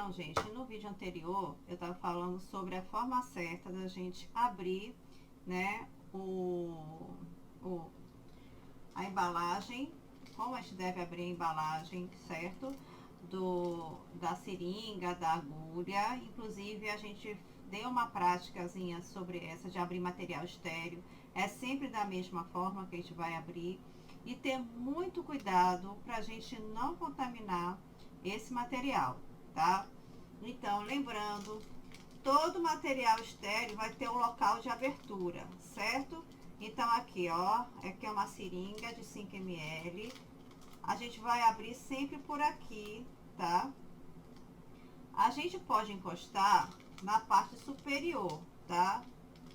Então, gente, no vídeo anterior eu tava falando sobre a forma certa da gente abrir, né, o, a embalagem, como a gente deve abrir a embalagem, certo? Da seringa, da agulha. Inclusive, a gente deu uma práticazinha sobre essa de abrir material estéreo. É sempre da mesma forma que a gente vai abrir. E ter muito cuidado para a gente não contaminar esse material, tá? Então, lembrando, todo material estéreo vai ter um local de abertura, certo? Então, aqui, ó, aqui é uma seringa de 5 ml. A gente vai abrir sempre por aqui, tá? A gente pode encostar na parte superior, tá?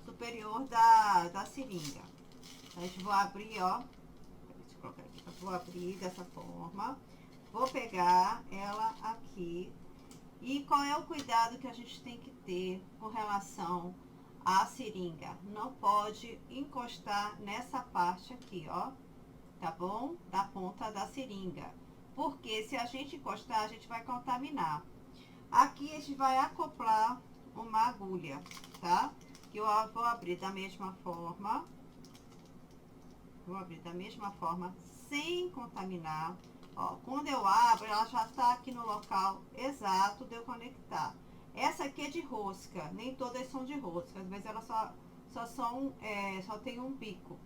Superior da seringa. A gente vai abrir, ó. Deixa eu colocar aqui. Vou abrir dessa forma. Vou pegar ela aqui. E qual é o cuidado que a gente tem que ter com relação à seringa? Não pode encostar nessa parte aqui, ó. Tá bom? Da ponta da seringa. Porque se a gente encostar, a gente vai contaminar. Aqui a gente vai acoplar uma agulha, tá? Que eu vou abrir da mesma forma. Vou abrir da mesma forma, sem contaminar. Ó, quando eu abro, ela já tá aqui no local exato de eu conectar. Essa aqui é de rosca, nem todas são de rosca. Às vezes elas só tem um bico.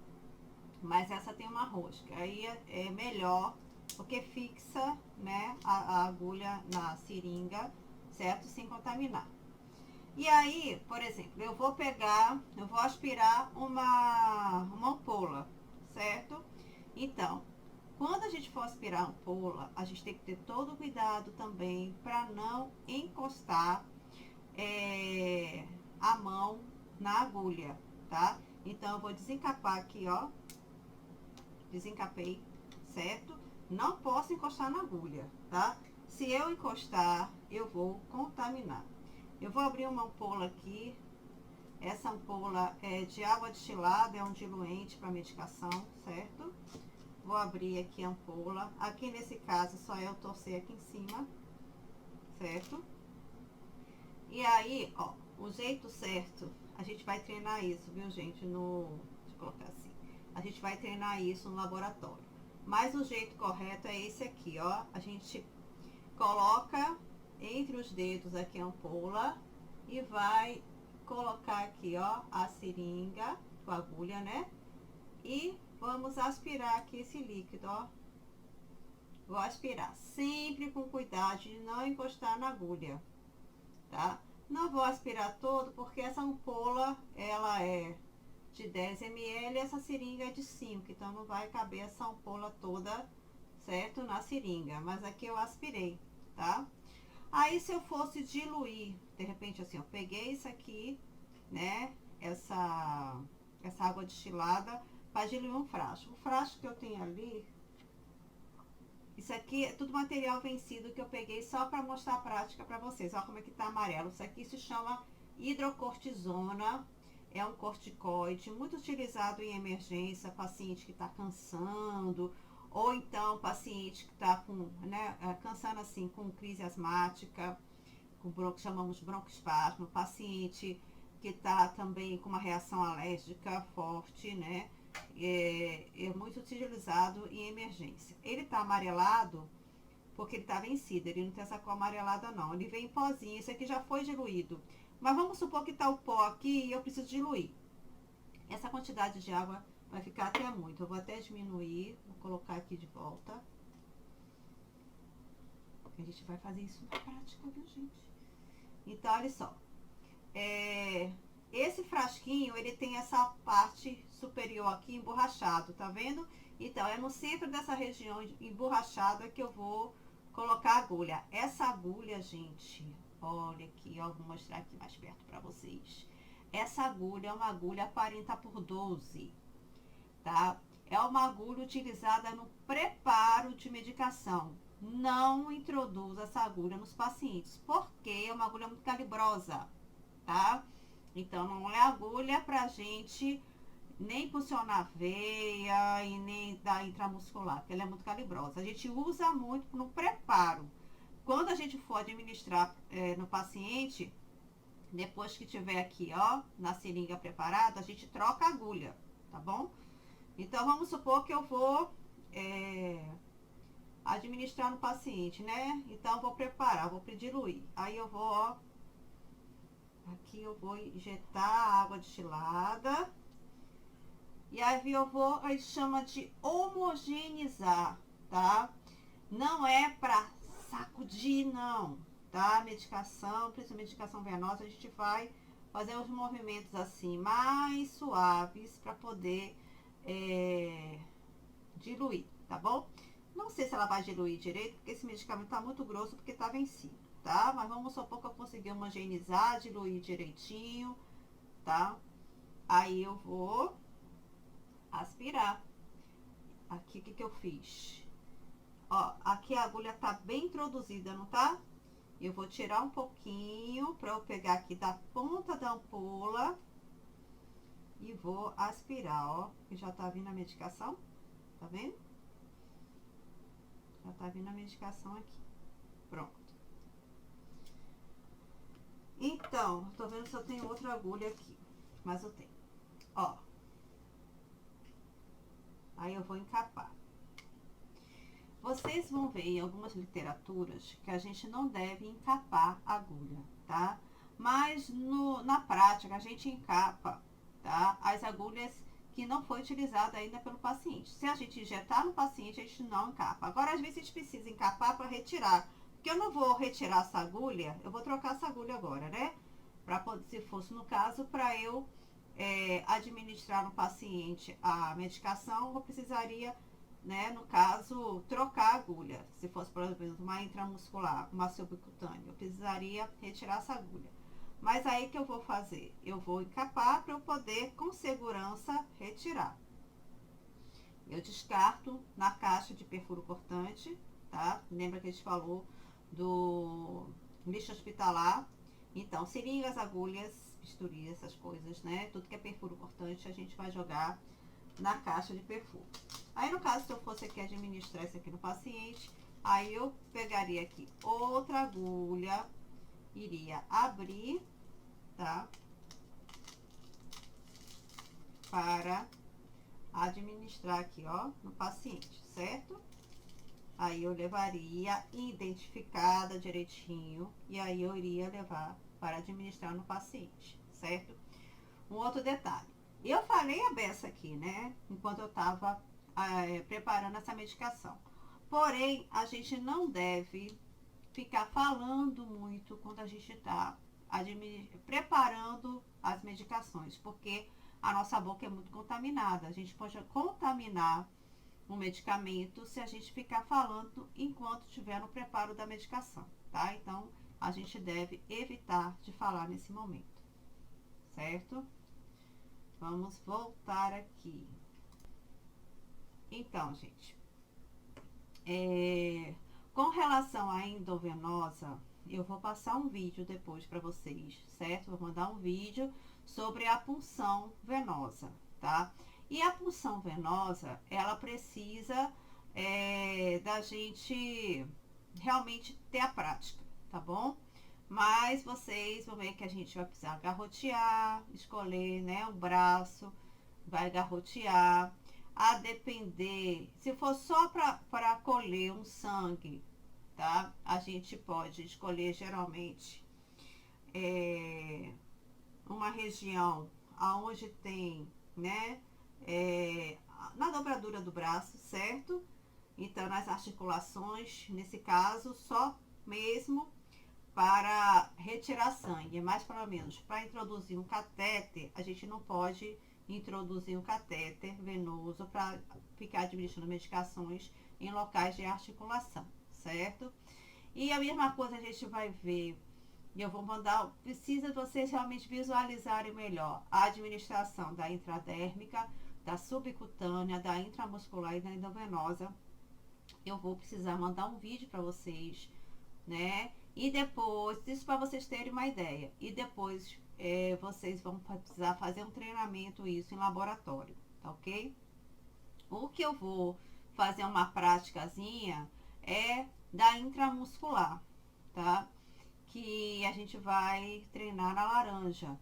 Mas essa tem uma rosca. Aí é melhor, porque fixa, né, a agulha na seringa, certo? Sem contaminar. E aí, por exemplo, eu vou aspirar uma ampola, certo? Então, quando a gente for aspirar a ampola, a gente tem que ter todo o cuidado também para não encostar a mão na agulha, tá? Então, eu vou desencapar aqui, ó. Desencapei, certo? Não posso encostar na agulha, tá? Se eu encostar, eu vou contaminar. Eu vou abrir uma ampola aqui. Essa ampola é de água destilada, é um diluente para medicação, certo? Vou abrir aqui a ampola. Aqui nesse caso, só eu torcer aqui em cima, certo? E aí, ó, o jeito certo, a gente vai treinar isso, viu, gente? Deixa eu colocar assim. A gente vai treinar isso no laboratório. Mas o jeito correto é esse aqui, ó. A gente coloca entre os dedos aqui a ampola e vai colocar aqui, ó, a seringa com a agulha, né? E vamos aspirar aqui esse líquido, ó. Vou aspirar sempre com cuidado de não encostar na agulha, tá? Não vou aspirar todo porque essa ampola, ela é de 10 ml, essa seringa é de 5, então não vai caber essa ampola toda, certo? Na seringa, mas aqui eu aspirei, tá? Aí se eu fosse diluir, de repente assim, eu peguei isso aqui, né? Essa água destilada para diluir um frasco. O frasco que eu tenho ali, isso aqui é tudo material vencido que eu peguei só para mostrar a prática para vocês. Olha como é que tá amarelo. Isso aqui se chama hidrocortisona. É um corticoide muito utilizado em emergência, paciente que está cansando, ou então paciente que está com, né, cansando assim, com crise asmática, com chamamos broncoespasmo, paciente que está também com uma reação alérgica forte, né? É muito utilizado em emergência. Ele está amarelado porque ele está vencido, ele não tem essa cor amarelada não, ele vem em pozinho, esse aqui já foi diluído. Mas vamos supor que está o pó aqui e eu preciso diluir. Essa quantidade de água vai ficar até muito. Eu vou até diminuir, vou colocar aqui de volta. A gente vai fazer isso na prática, viu, gente? Então, olha só. Esse frasquinho, ele tem essa parte superior aqui emborrachado, tá vendo? Então, é no centro dessa região emborrachada que eu vou colocar a agulha. Essa agulha, gente, olha aqui, ó, vou mostrar aqui mais perto pra vocês. Essa agulha é uma agulha 40 por 12, tá? É uma agulha utilizada no preparo de medicação. Não introduza essa agulha nos pacientes, porque é uma agulha muito calibrosa, tá? Então, não é agulha pra gente nem funcionar a veia e nem da intramuscular, porque ela é muito calibrosa. A gente usa muito no preparo, quando a gente for administrar no paciente, depois que tiver aqui, ó, na seringa preparada, a gente troca a agulha, tá bom? Então, vamos supor que eu vou administrar no paciente, né? Então, vou preparar, vou diluir. Aí eu vou, ó, aqui eu vou injetar água destilada. E aí eu vou, a gente chama de homogeneizar, tá? Não é pra sacudir, não, tá? Medicação, principalmente medicação venosa, a gente vai fazer os movimentos assim, mais suaves, para poder diluir, tá bom? Não sei se ela vai diluir direito, porque esse medicamento tá muito grosso, porque tá vencido, tá? Mas vamos supor que eu consegui homogeneizar, diluir direitinho, tá? Aí eu vou aspirar. Aqui, o que eu fiz? Ó, aqui a agulha tá bem introduzida, não tá? Eu vou tirar um pouquinho pra eu pegar aqui da ponta da ampola e vou aspirar, ó. Que já tá vindo a medicação, tá vendo? Já tá vindo a medicação aqui. Pronto. Então, tô vendo se eu tenho outra agulha aqui. Mas eu tenho. Ó. Aí eu vou encapar. Vocês vão ver em algumas literaturas que a gente não deve encapar a agulha, tá? Mas na prática a gente encapa, tá? As agulhas que não foi utilizada ainda pelo paciente. Se a gente injetar no paciente, a gente não encapa. Agora, às vezes a gente precisa encapar para retirar. Porque eu não vou retirar essa agulha, eu vou trocar essa agulha agora, né? Se fosse no caso, para eu administrar no paciente a medicação, eu precisaria, né, no caso, trocar a agulha. Se fosse, por exemplo, uma intramuscular, uma subcutânea, eu precisaria retirar essa agulha. Mas aí que eu vou fazer? Eu vou encapar para eu poder, com segurança, retirar. Eu descarto na caixa de perfuro cortante, tá? Lembra que a gente falou do lixo hospitalar? Então, seringas, agulhas, bisturi, essas coisas, né? Tudo que é perfuro cortante, a gente vai jogar na caixa de perfuro. Aí, no caso, se eu fosse aqui administrar isso aqui no paciente, aí eu pegaria aqui outra agulha, iria abrir, tá? Para administrar aqui, ó, no paciente, certo? Aí eu levaria identificada direitinho e aí eu iria levar para administrar no paciente, certo? Um outro detalhe. Eu falei a beça aqui, né? Enquanto eu estava preparando essa medicação. Porém, a gente não deve ficar falando muito quando a gente está preparando as medicações, porque a nossa boca é muito contaminada. A gente pode contaminar um medicamento se a gente ficar falando enquanto estiver no preparo da medicação, tá? Então, a gente deve evitar de falar nesse momento, certo? Vamos voltar aqui. Então, gente, com relação à endovenosa, eu vou passar um vídeo depois para vocês, certo? Vou mandar um vídeo sobre a punção venosa, tá? E a punção venosa, ela precisa da gente realmente ter a prática, tá bom? Mas vocês vão ver que a gente vai precisar garrotear, escolher, né, o braço, vai garrotear. A depender, se for só para colher um sangue, tá? A gente pode escolher geralmente uma região aonde tem, né, na dobradura do braço, certo? Então, nas articulações, nesse caso, só mesmo para retirar sangue, mais para menos. Para introduzir um catéter, a gente não pode introduzir um catéter venoso para ficar administrando medicações em locais de articulação, certo? E a mesma coisa a gente vai ver, e eu vou mandar, precisa vocês realmente visualizarem melhor a administração da intradérmica, da subcutânea, da intramuscular e da endovenosa. Eu vou precisar mandar um vídeo para vocês, né? E depois, isso para vocês terem uma ideia. E depois vocês vão precisar fazer um treinamento isso em laboratório, tá ok? O que eu vou fazer uma praticazinha é da intramuscular, tá? Que a gente vai treinar na laranja.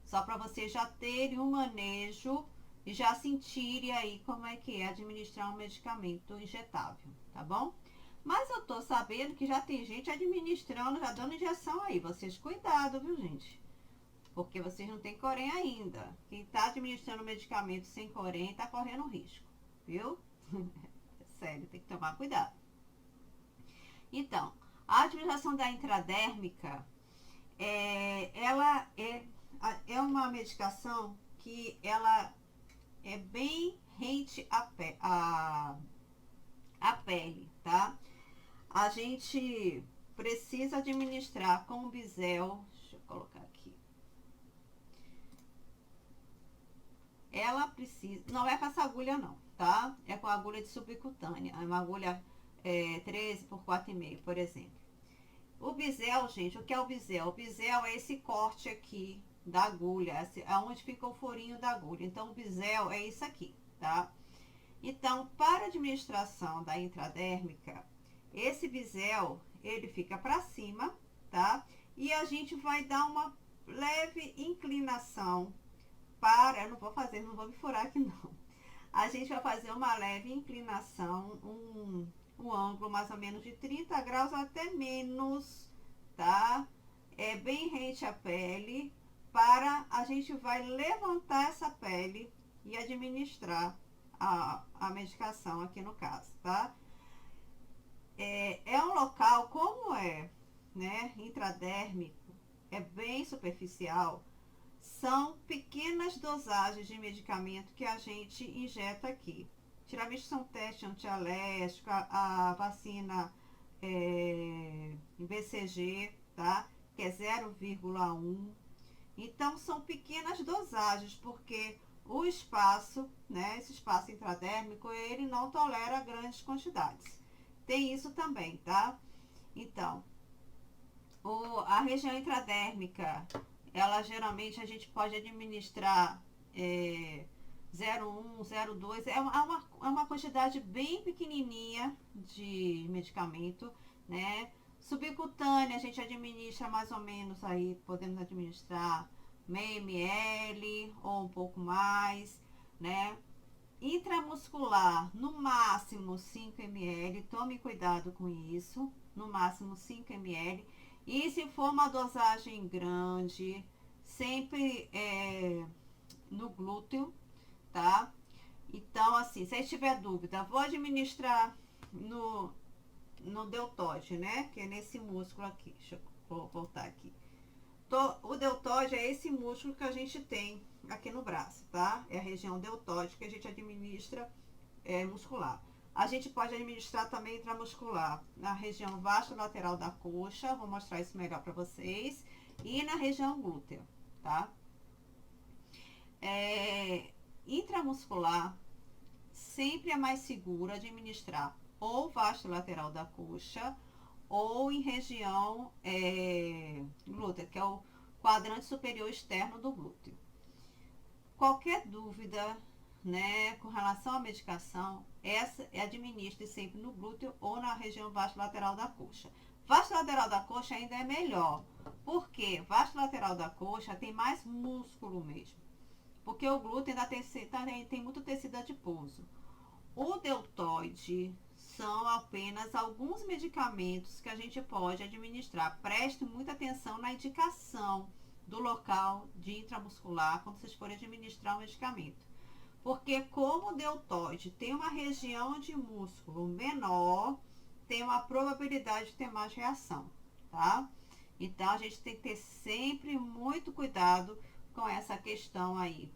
Só para vocês já terem um manejo e já sentirem aí como é que é administrar um medicamento injetável, tá bom? Mas eu tô sabendo que já tem gente administrando, já dando injeção aí. Vocês cuidado, viu, gente? Porque vocês não têm corém ainda. Quem tá administrando medicamento sem corém tá correndo risco, viu? Sério, tem que tomar cuidado. Então, a administração da intradérmica, ela é uma medicação que ela é bem rente à pele, tá? A gente precisa administrar com o bisel, deixa eu colocar aqui. Ela precisa, não é com essa agulha não, tá? É com a agulha de subcutânea, é uma agulha 13 por 4,5, por exemplo. O bisel, gente, o que é o bisel? O bisel é esse corte aqui da agulha, é onde fica o furinho da agulha. Então, o bisel é isso aqui, tá? Então, para a administração da intradérmica, esse bisel, ele fica para cima, tá? E a gente vai dar uma leve inclinação para... Eu não vou fazer, não vou me furar aqui não. A gente vai fazer uma leve inclinação, um ângulo mais ou menos de 30 graus até menos, tá? É bem rente à pele, para a gente vai levantar essa pele e administrar a medicação aqui no caso, tá? É um local, como né, intradérmico, é bem superficial, são pequenas dosagens de medicamento que a gente injeta aqui. Geralmente são testes antialérgicos, a vacina BCG, tá? Que é 0,1. Então, são pequenas dosagens, porque o espaço, né, esse espaço intradérmico, ele não tolera grandes quantidades. Tem isso também, tá? Então, a região intradérmica, ela geralmente a gente pode administrar 0,1, 0,2, é uma quantidade bem pequenininha de medicamento, né? Subcutânea a gente administra mais ou menos aí, podemos administrar meio ml ou um pouco mais, né? Intramuscular, no máximo 5 ml, tome cuidado com isso, no máximo 5 ml. E se for uma dosagem grande, sempre no glúteo, tá? Então, assim, se tiver dúvida, vou administrar no deltoide, né? Que é nesse músculo aqui. Deixa eu voltar aqui. O deltoide é esse músculo que a gente tem aqui no braço, tá? É a região deltoide que a gente administra muscular. A gente pode administrar também intramuscular na região vastro-lateral da coxa, vou mostrar isso melhor para vocês, e na região glútea, tá? Intramuscular sempre é mais seguro administrar ou vastro-lateral da coxa ou em região glútea, que é o quadrante superior externo do glúteo. Qualquer dúvida, né, com relação à medicação, essa administre sempre no glúteo ou na região vastro-lateral da coxa. Vastro-lateral da coxa ainda é melhor, porque vastro-lateral da coxa tem mais músculo mesmo, porque o glúteo ainda tem muito tecido adiposo. O deltoide são apenas alguns medicamentos que a gente pode administrar. Preste muita atenção na indicação do local de intramuscular quando vocês forem administrar um medicamento. Porque como o deltoide tem uma região de músculo menor, tem uma probabilidade de ter mais reação, tá? Então, a gente tem que ter sempre muito cuidado com essa questão aí,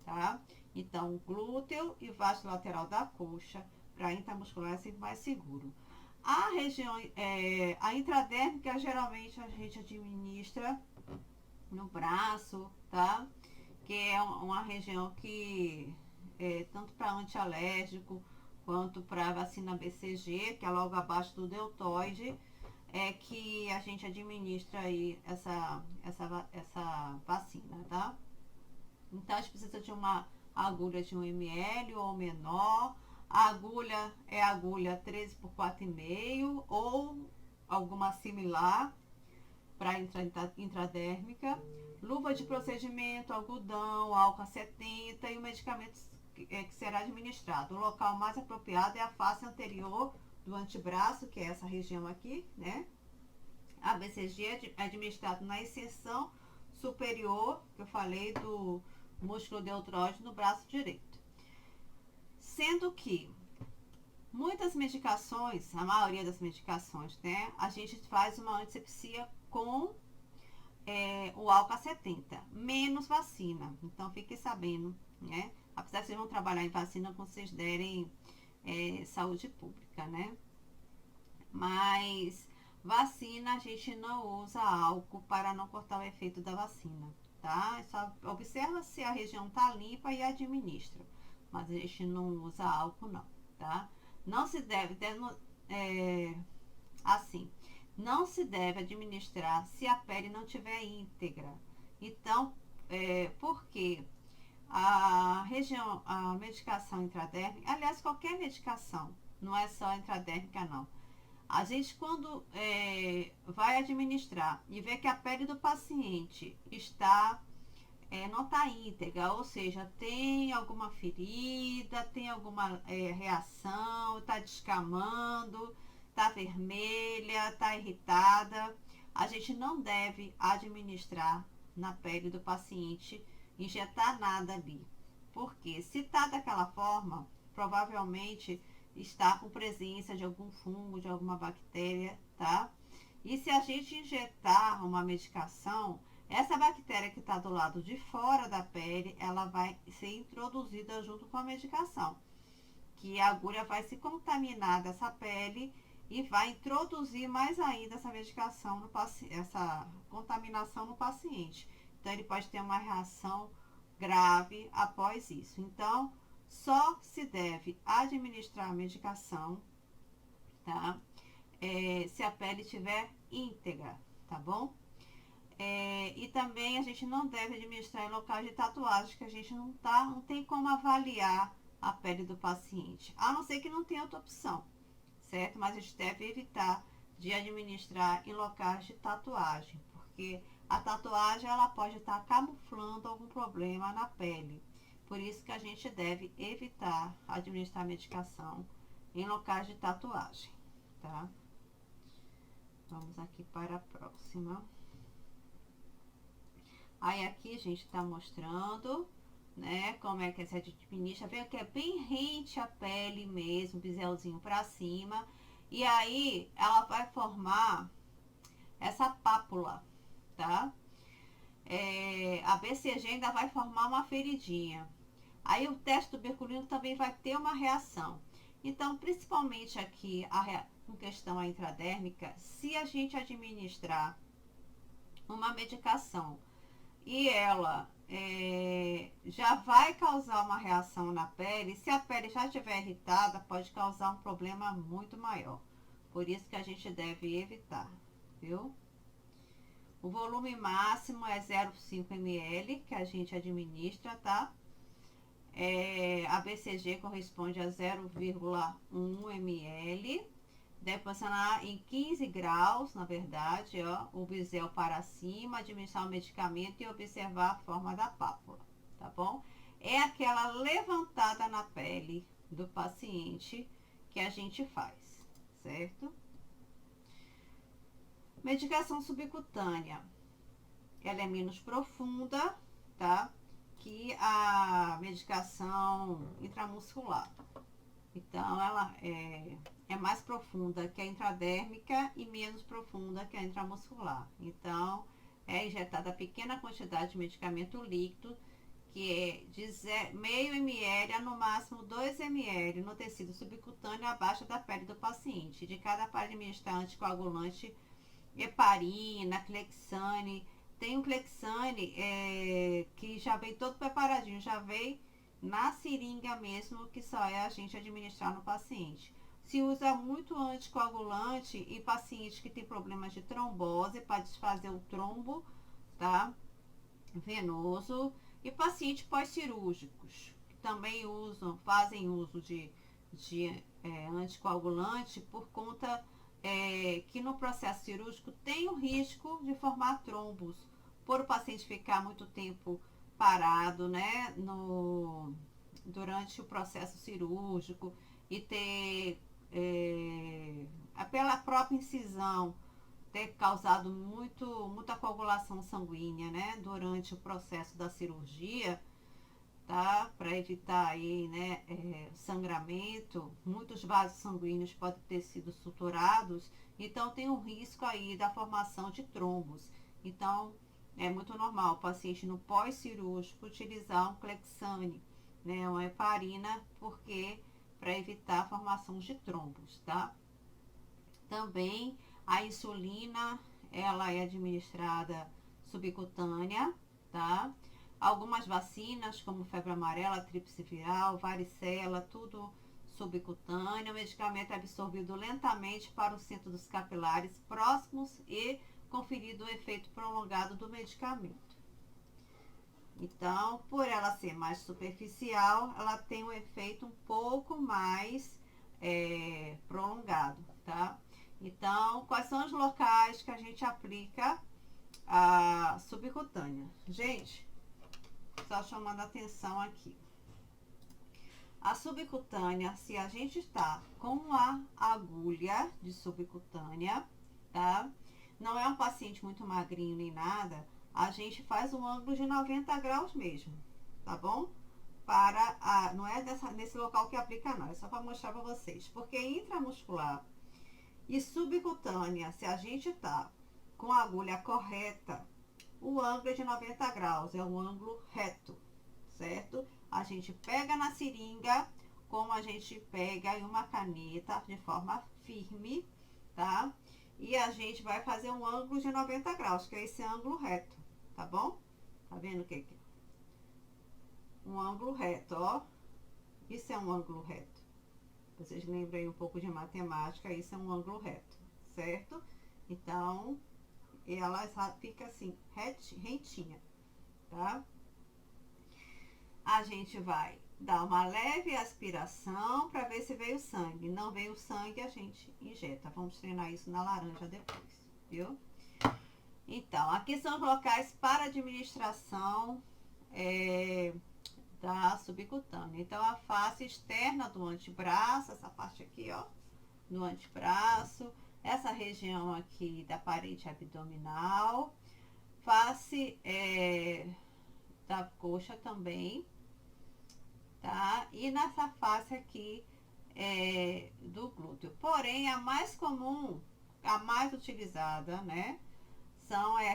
tá? Então, glúteo e vasto lateral da coxa, para intramuscular é sempre mais seguro. A região, a intradérmica, geralmente a gente administra no braço, tá? Que é uma região que tanto para antialérgico quanto para vacina BCG, que é logo abaixo do deltoide, que a gente administra aí essa vacina, tá? Então, a gente precisa de uma agulha de 1 ml ou menor. A agulha é agulha 13 por 4,5 ou alguma similar para intradérmica, luva de procedimento, algodão, álcool 70 e o medicamento que será administrado. O local mais apropriado é a face anterior do antebraço, que é essa região aqui, né? A BCG é administrado na extensão superior, que eu falei, do músculo deltoide no braço direito. Sendo que muitas medicações, a maioria das medicações, né, a gente faz uma antisepsia com o álcool 70, menos vacina. Então, fiquem sabendo, né? Apesar que vocês vão trabalhar em vacina quando vocês derem saúde pública, né? Mas vacina a gente não usa álcool para não cortar o efeito da vacina, tá? Só observa se a região tá limpa e administra. Mas a gente não usa álcool não, tá? Não se deve, assim, não se deve administrar se a pele não tiver íntegra. Então, porque a medicação intradérmica, aliás, qualquer medicação, não é só intradérmica não. A gente quando vai administrar e vê que a pele do paciente não está íntegra, ou seja, tem alguma ferida, tem alguma reação, está descamando, está vermelha, está irritada, a gente não deve administrar na pele do paciente, injetar nada ali. Porque se está daquela forma, provavelmente está com presença de algum fungo, de alguma bactéria, tá? E se a gente injetar uma medicação, essa bactéria que está do lado de fora da pele, ela vai ser introduzida junto com a medicação. Que a agulha vai se contaminar dessa pele e vai introduzir mais ainda essa medicação no paciente, essa contaminação no paciente. Então, ele pode ter uma reação grave após isso. Então, só se deve administrar a medicação, tá? Se a pele estiver íntegra, tá bom? E também a gente não deve administrar em locais de tatuagem, que a gente não tem como avaliar a pele do paciente, a não ser que não tenha outra opção, certo? Mas a gente deve evitar de administrar em locais de tatuagem, porque a tatuagem ela pode estar camuflando algum problema na pele. Por isso que a gente deve evitar administrar medicação em locais de tatuagem, tá? Vamos aqui para a próxima. Aí aqui a gente tá mostrando, né, como é que se administra. Vê que é bem rente a pele mesmo, biselzinho para cima. E aí ela vai formar essa pápula, tá? A BCG ainda vai formar uma feridinha. Aí o teste tuberculino também vai ter uma reação. Então, principalmente aqui, com questão a intradérmica, se a gente administrar uma medicação e ela já vai causar uma reação na pele, se a pele já estiver irritada, pode causar um problema muito maior. Por isso que a gente deve evitar, viu? O volume máximo é 0,5 ml que a gente administra, tá? A BCG corresponde a 0,1 ml. Deve posicionar em 15 graus, na verdade, ó, o bisel para cima, administrar o medicamento e observar a forma da pápula, tá bom? É aquela levantada na pele do paciente que a gente faz, certo? Medicação subcutânea, ela é menos profunda, tá? Que a medicação intramuscular. Então, ela é mais profunda que a intradérmica e menos profunda que a intramuscular. Então, é injetada pequena quantidade de medicamento líquido, que é de meio ml a no máximo 2 ml no tecido subcutâneo abaixo da pele do paciente. De cada para administrar anticoagulante, heparina, Clexane. Tem um Clexane que já vem todo preparadinho, já vem na seringa mesmo, que só é a gente administrar no paciente. Se usa muito anticoagulante em pacientes que tem problemas de trombose para desfazer o trombo, tá? Venoso. E pacientes pós-cirúrgicos, que também fazem uso de anticoagulante por conta que no processo cirúrgico tem o risco de formar trombos, por o paciente ficar muito tempo parado, né, durante o processo cirúrgico e ter, pela própria incisão, ter causado muita coagulação sanguínea, né, durante o processo da cirurgia, tá? Para evitar aí, né, sangramento, muitos vasos sanguíneos podem ter sido suturados, então tem um risco aí da formação de trombos. Então, é muito normal o paciente no pós-cirúrgico utilizar um Clexane, né, uma heparina, porque para evitar a formação de trombos, tá? Também a insulina, ela é administrada subcutânea, tá? Algumas vacinas, como febre amarela, tríplice viral, varicela, tudo subcutâneo. O medicamento é absorvido lentamente para o centro dos capilares próximos e conferido o efeito prolongado do medicamento. Então, por ela ser mais superficial, ela tem um efeito um pouco mais prolongado, tá? Então, quais são os locais que a gente aplica a subcutânea? Gente, só chamando a atenção aqui. A subcutânea, se a gente está com a agulha de subcutânea, tá? Não é um paciente muito magrinho nem nada, a gente faz um ângulo de 90 graus mesmo, tá bom? Não é nesse local que aplica não, é só para mostrar para vocês. Porque intramuscular e subcutânea, se a gente tá com a agulha correta, o ângulo é de 90 graus, é um ângulo reto, certo? A gente pega na seringa, como a gente pega em uma caneta, de forma firme, tá? E a gente vai fazer um ângulo de 90 graus, que é esse ângulo reto, tá bom? Tá vendo o que é? Um ângulo reto, ó. Isso é um ângulo reto. Vocês lembram aí um pouco de matemática, isso é um ângulo reto, certo? Então, ela fica assim, retinha, tá? A gente vai dar uma leve aspiração para ver se veio sangue. Não veio sangue, a gente injeta. Vamos treinar isso na laranja depois, viu? Então, aqui são os locais para administração da subcutânea. Então, a face externa do antebraço, essa parte aqui, ó, no antebraço, essa região aqui da parede abdominal, face da coxa também, tá? E nessa face aqui do glúteo. Porém, a mais comum, a mais utilizada, né,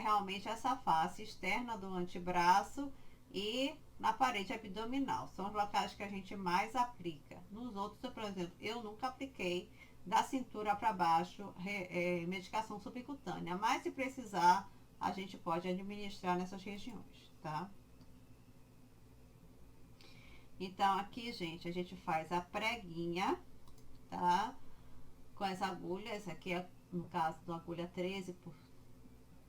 realmente essa face externa do antebraço e na parede abdominal. São os locais que a gente mais aplica. Nos outros, por exemplo, eu nunca apliquei da cintura para baixo medicação subcutânea, mas se precisar, a gente pode administrar nessas regiões, tá? Então, aqui, gente, a gente faz a preguinha, tá? Com as agulhas, aqui é, no caso, da agulha 13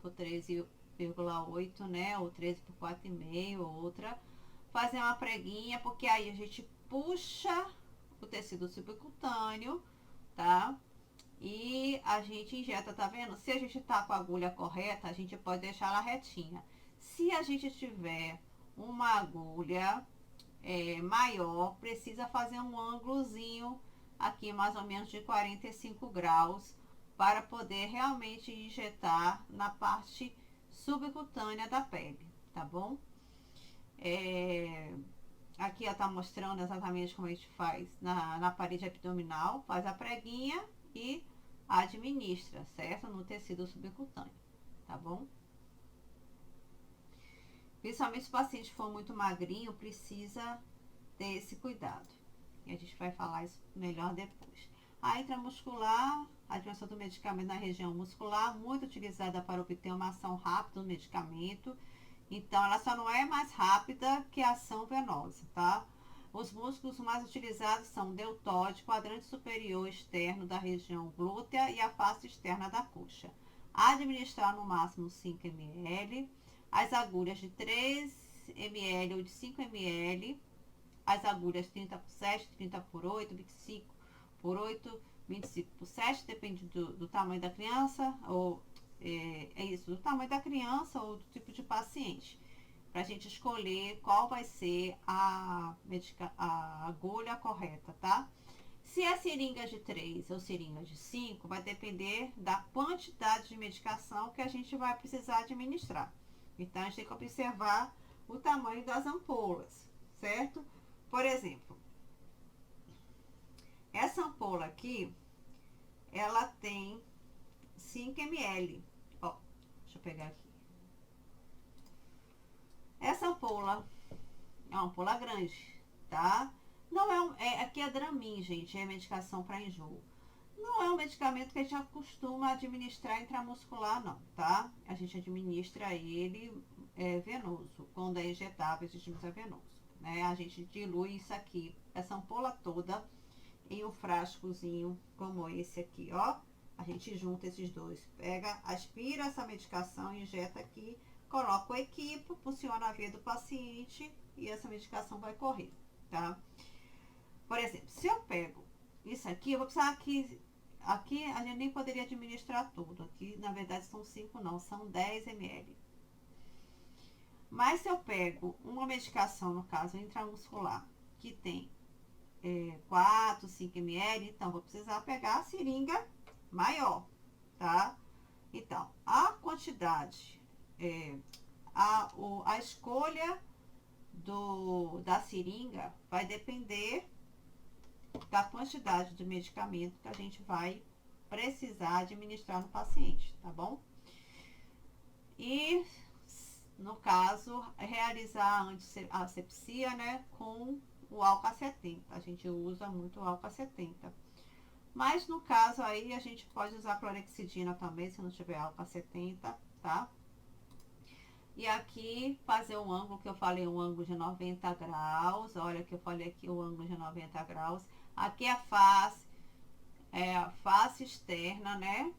por 13,8, né? Ou 13 por 4,5, outra. Fazer uma preguinha, porque aí a gente puxa o tecido subcutâneo, tá? E a gente injeta, tá vendo? Se a gente tá com a agulha correta, a gente pode deixar ela retinha. Se a gente tiver uma agulha maior, precisa fazer um ângulozinho aqui, mais ou menos de 45 graus, para poder realmente injetar na parte subcutânea da pele, tá bom? Aqui ela tá mostrando exatamente como a gente faz na parede abdominal, faz a preguinha e administra, certo? No tecido subcutâneo, tá bom? Principalmente se o paciente for muito magrinho, precisa ter esse cuidado. E a gente vai falar isso melhor depois. A intramuscular, a administração do medicamento na região muscular, muito utilizada para obter uma ação rápida do medicamento. Então, ela só não é mais rápida que a ação venosa, tá? Os músculos mais utilizados são o deltóide, quadrante superior externo da região glútea e a face externa da coxa. Administrar no máximo 5 ml. As agulhas de 3 ml ou de 5 ml. As agulhas 30 por 7, 30 por 8, 25 por 8 25/7, depende do tamanho da criança, ou é isso, do tamanho da criança ou do tipo de paciente, para a gente escolher qual vai ser a agulha correta, tá? Se é seringa de 3 ou seringa de 5, vai depender da quantidade de medicação que a gente vai precisar administrar. Então, a gente tem que observar o tamanho das ampolas, certo? Por exemplo, essa ampola aqui, ela tem 5 ml. Ó, deixa eu pegar aqui. Essa ampola é uma ampola grande, tá? Não aqui é Dramin, gente, é medicação para enjoo. Não é um medicamento que a gente acostuma administrar intramuscular, não, tá? A gente administra ele venoso. Quando é injetável, a gente administra venoso, né? A gente dilui isso aqui, essa ampola toda, em um frascozinho como esse aqui, ó. A gente junta esses dois, pega, aspira essa medicação, injeta aqui, coloca o equipo, funciona a veia do paciente e essa medicação vai correr, tá? Por exemplo, se eu pego isso aqui, eu vou precisar aqui a gente nem poderia administrar tudo. Aqui, na verdade, são 5 não, são 10 ml. Mas se eu pego uma medicação, no caso intramuscular, que tem 4, 5 ml, então vou precisar pegar a seringa maior, tá? Então, a quantidade, a escolha da seringa vai depender da quantidade de medicamento que a gente vai precisar administrar no paciente, tá bom? E, no caso, realizar a asepsia, né, com o álcool 70. A gente usa muito o álcool 70. Mas, no caso aí, a gente pode usar clorexidina também, se não tiver álcool 70, tá? E aqui, fazer um ângulo, que eu falei, um ângulo de 90 graus. Olha que eu falei aqui o ângulo de 90 graus. Aqui a face externa, né?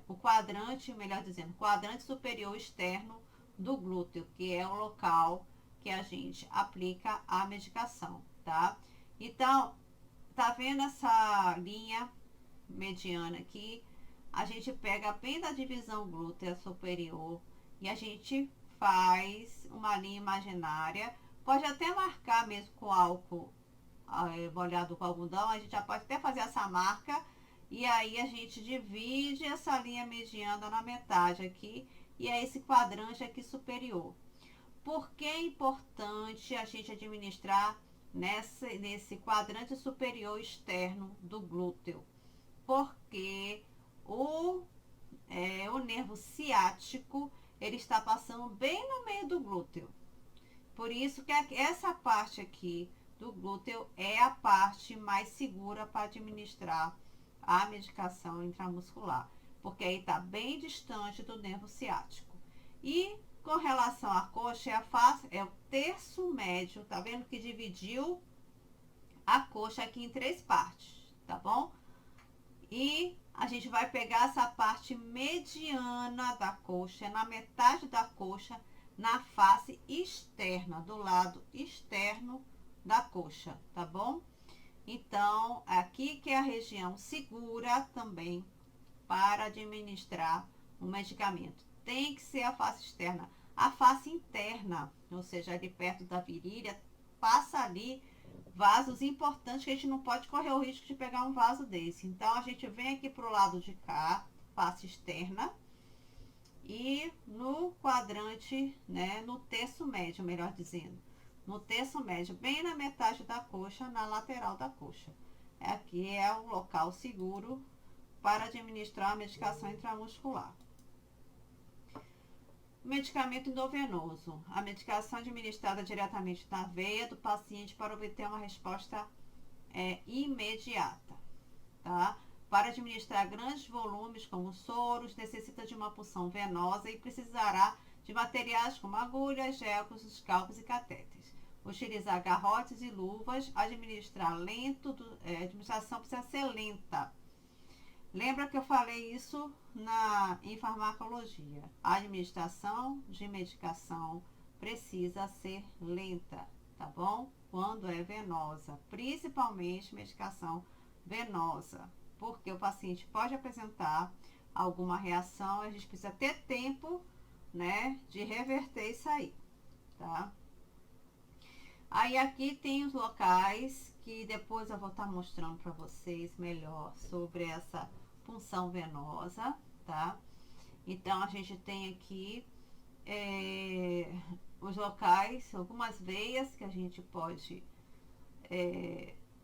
O quadrante, melhor dizendo, quadrante superior externo do glúteo, que é o local que a gente aplica a medicação, tá? Então, tá vendo essa linha mediana aqui? A gente pega bem da divisão glútea superior e a gente faz uma linha imaginária. Pode até marcar mesmo com álcool molhado com algodão, a gente já pode até fazer essa marca. E aí a gente divide essa linha mediana na metade aqui e é esse quadrante aqui superior. Por que é importante a gente administrar nesse quadrante superior externo do glúteo? Porque o nervo ciático, ele está passando bem no meio do glúteo. Por isso que essa parte aqui do glúteo é a parte mais segura para administrar a medicação intramuscular, porque aí está bem distante do nervo ciático. E com relação à coxa, é o terço médio, tá vendo que dividiu a coxa aqui em 3 partes, tá bom? E a gente vai pegar essa parte mediana da coxa, na metade da coxa, na face externa, do lado externo da coxa, tá bom? Então, aqui que é a região segura também para administrar o medicamento. Tem que ser a face externa. A face interna, ou seja, ali perto da virilha, passa ali vasos importantes que a gente não pode correr o risco de pegar um vaso desse. Então, a gente vem aqui pro lado de cá, face externa, e no quadrante, né, no terço médio, melhor dizendo, no terço médio, bem na metade da coxa, na lateral da coxa. Aqui é o local seguro para administrar a medicação intramuscular. Medicamento endovenoso. A medicação administrada diretamente na veia do paciente para obter uma resposta imediata, tá? Para administrar grandes volumes, como soros, necessita de uma punção venosa e precisará de materiais como agulhas, gelcos, escalpos e catéteres. Utilizar garrotes e luvas, administração precisa ser lenta. Lembra que eu falei isso em farmacologia? A administração de medicação precisa ser lenta, tá bom? Quando é venosa, principalmente medicação venosa, porque o paciente pode apresentar alguma reação, a gente precisa ter tempo, né, de reverter isso aí, tá? Aí aqui tem os locais que depois eu vou estar mostrando para vocês melhor sobre essa punção venosa, tá? Então a gente tem aqui os locais, algumas veias que a gente pode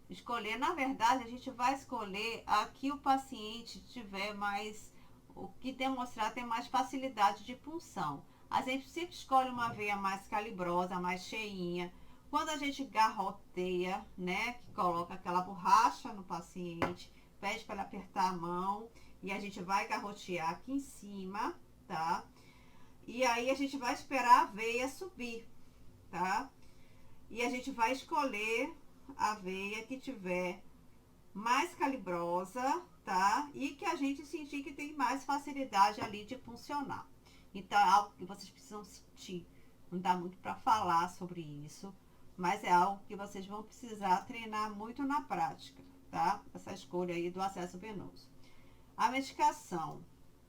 escolher. Na verdade, a gente vai escolher aqui o paciente tiver mais, o que demonstrar ter mais facilidade de punção. A gente sempre escolhe uma veia mais calibrosa, mais cheinha. Quando a gente garroteia, né, que coloca aquela borracha no paciente, pede para ele apertar a mão e a gente vai garrotear aqui em cima, tá? E aí a gente vai esperar a veia subir, tá? E a gente vai escolher a veia que tiver mais calibrosa, tá? E que a gente sentir que tem mais facilidade ali de funcionar. Então é algo que vocês precisam sentir. Não dá muito para falar sobre isso, mas é algo que vocês vão precisar treinar muito na prática, tá? Essa escolha aí do acesso venoso. A medicação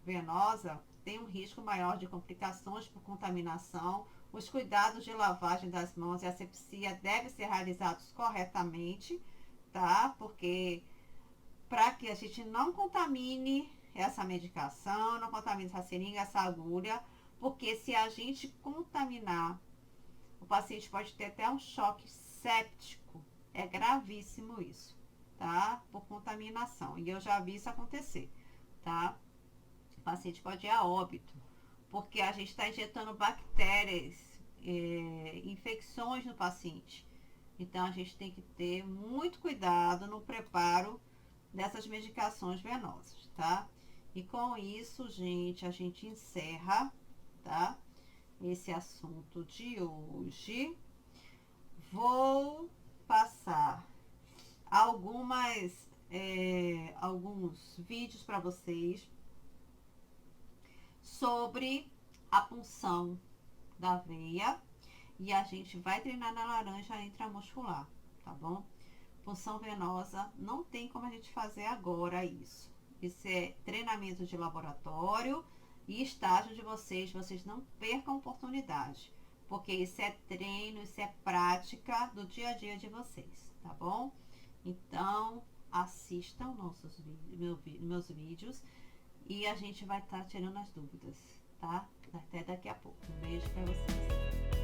venosa tem um risco maior de complicações por contaminação. Os cuidados de lavagem das mãos e asepsia devem ser realizados corretamente, tá? Porque para que a gente não contamine essa medicação, não contamine essa seringa, essa agulha, porque se a gente contaminar, o paciente pode ter até um choque séptico. É gravíssimo isso, tá? Por contaminação. E eu já vi isso acontecer, tá? O paciente pode ir a óbito, porque a gente está injetando bactérias, infecções no paciente. Então, a gente tem que ter muito cuidado no preparo dessas medicações venosas, tá? E com isso, gente, a gente encerra, tá? Esse assunto de hoje. Vou passar alguns vídeos para vocês sobre a punção da veia e a gente vai treinar na laranja intramuscular, tá bom? Punção venosa, não tem como a gente fazer agora isso. Isso é treinamento de laboratório e estágio de vocês não percam oportunidade, porque isso é treino, isso é prática do dia a dia de vocês, tá bom? Então, assistam meus vídeos e a gente vai estar tirando as dúvidas, tá? Até daqui a pouco. Um beijo pra vocês.